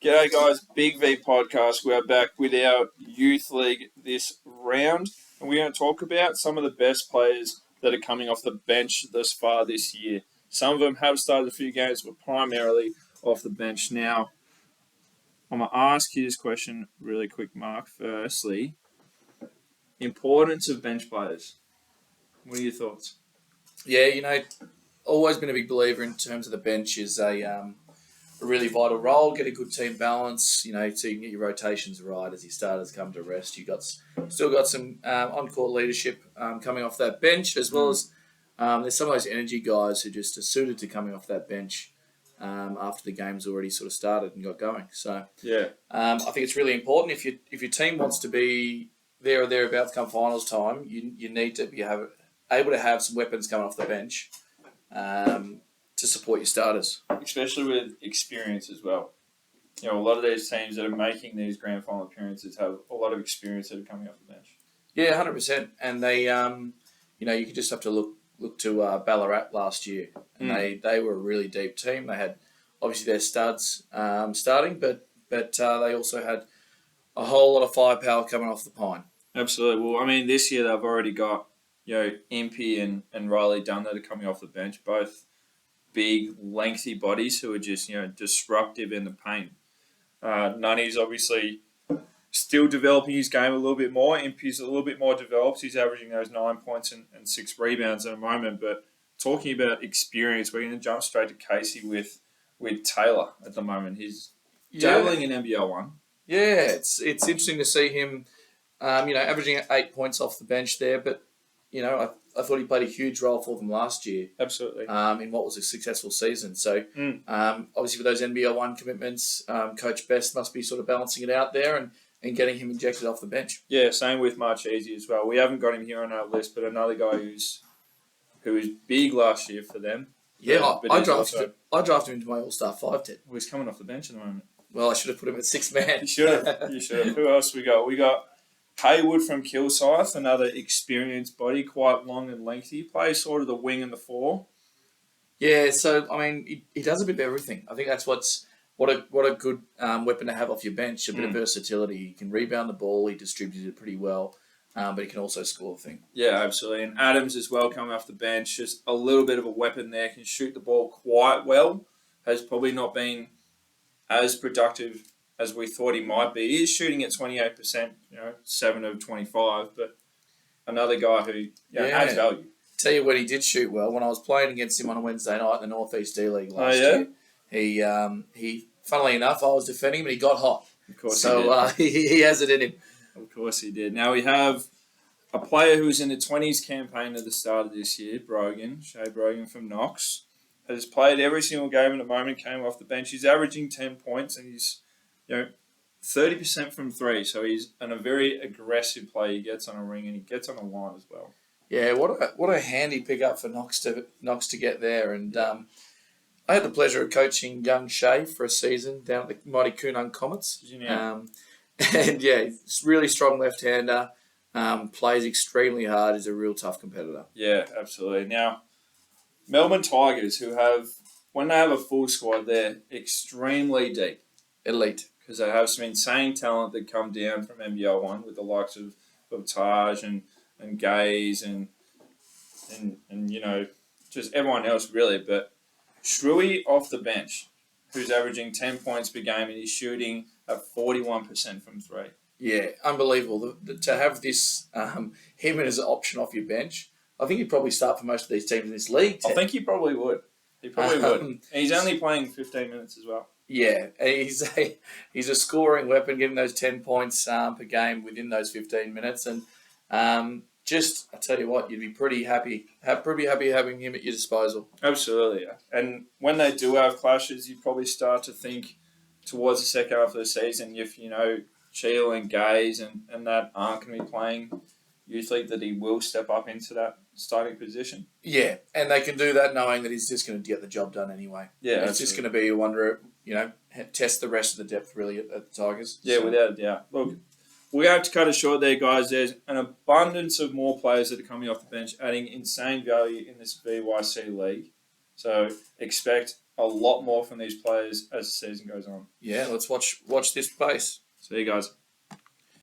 G'day guys, Big V Podcast. We are back with our Youth League this round, and we're going to talk about some of the best players that are coming off the bench thus far this year. Some of them have started a few games, but primarily off the bench. Now, I'm going to ask you this question really quick, Mark. Firstly, importance of bench players. What are your thoughts? Yeah, always been a big believer in terms of the bench is a really vital role. Get a good team balance, so you can get your rotations right as your starters come to rest. You've still got some on-court leadership coming off that bench, as well as there's some of those energy guys who just are suited to coming off that bench after the game's already sort of started and got going. So yeah, I think it's really important if your team wants to be there or thereabouts come finals time, you need to be able to have some weapons coming off the bench. To support your starters. Especially with experience as well. A lot of these teams that are making these grand final appearances have a lot of experience that are coming off the bench. Yeah, 100%. And they, you could just have to look to Ballarat last year. And they were a really deep team. They had, obviously, their studs starting, but they also had a whole lot of firepower coming off the pine. Absolutely. Well, this year they've already got, Impey and Riley Dunn that are coming off the bench, both big, lengthy bodies who are just, disruptive in the paint. Nunny's obviously still developing his game a little bit more. Impey's a little bit more developed. He's averaging those 9 points and 6 rebounds at the moment. But talking about experience, we're going to jump straight to Casey with Taylor at the moment. He's dabbling in NBL 1. Yeah, it's interesting to see him, averaging 8 points off the bench there. But, I thought he played a huge role for them last year. Absolutely. In what was a successful season. So, obviously with those NBL 1 commitments, Coach Best must be sort of balancing it out there and getting him injected off the bench. Yeah, same with Marchese as well. We haven't got him here on our list, but another guy who was big last year for them. Yeah, I drafted him into my All-Star 5 team. Well, he's coming off the bench at the moment. Well, I should have put him at 6th man. You should have. Who else we got? We got Haywood from Kilsyth, another experienced body, quite long and lengthy. Plays sort of the wing and the 4. Yeah, so he does a bit of everything. I think that's what a good weapon to have off your bench. A bit of versatility. He can rebound the ball. He distributes it pretty well, but he can also score the thing. Yeah, absolutely. And Adams as well, coming off the bench, just a little bit of a weapon there. Can shoot the ball quite well. Has probably not been as productive as we thought he might be. He is shooting at 28%, 7 of 25, but another guy who adds value. Tell you when he did shoot well, when I was playing against him on a Wednesday night in the North East D-League last year, he, funnily enough, I was defending him and he got hot. Of course so he has it in him. Of course he did. Now we have a player who was in the 20s campaign at the start of this year, Shea Brogan from Knox, has played every single game at the moment, came off the bench. He's averaging 10 points and he's 30% from 3, so he's a very aggressive player. He gets on a ring and he gets on a line as well. Yeah, what a handy pickup for Knox to get there. And I had the pleasure of coaching young Shea for a season down at the mighty Coonung Comets. And he's really strong left-hander, plays extremely hard, is a real tough competitor. Yeah, absolutely. Now, Melbourne Tigers, when they have a full squad, they're extremely deep. Elite. Because they have some insane talent that come down from NBL 1 with the likes of Taj and Gaze and just everyone else really. But Shrewey off the bench, who's averaging 10 points per game and he's shooting at 41% from 3. Yeah, unbelievable. To have this him as an option off your bench, I think he'd probably start for most of these teams in this league. I think he probably would. And he's only playing 15 minutes as well. Yeah, he's a scoring weapon, getting those 10 points per game within those 15 minutes. And I tell you what, you'd be pretty happy having him at your disposal. Absolutely, yeah. And when they do have clashes, you probably start to think towards the second half of the season, if, Cheel and Gaze and that aren't going to be playing youth league, that he will step up into that starting position. Yeah, and they can do that knowing that he's just going to get the job done anyway. Yeah, it's just going to be a wonder, test the rest of the depth really at the Tigers. Yeah, without a doubt. Look, we have to cut it short there, guys. There's an abundance of more players that are coming off the bench, adding insane value in this VYC league. So expect a lot more from these players as the season goes on. Yeah, let's watch this space. See you guys.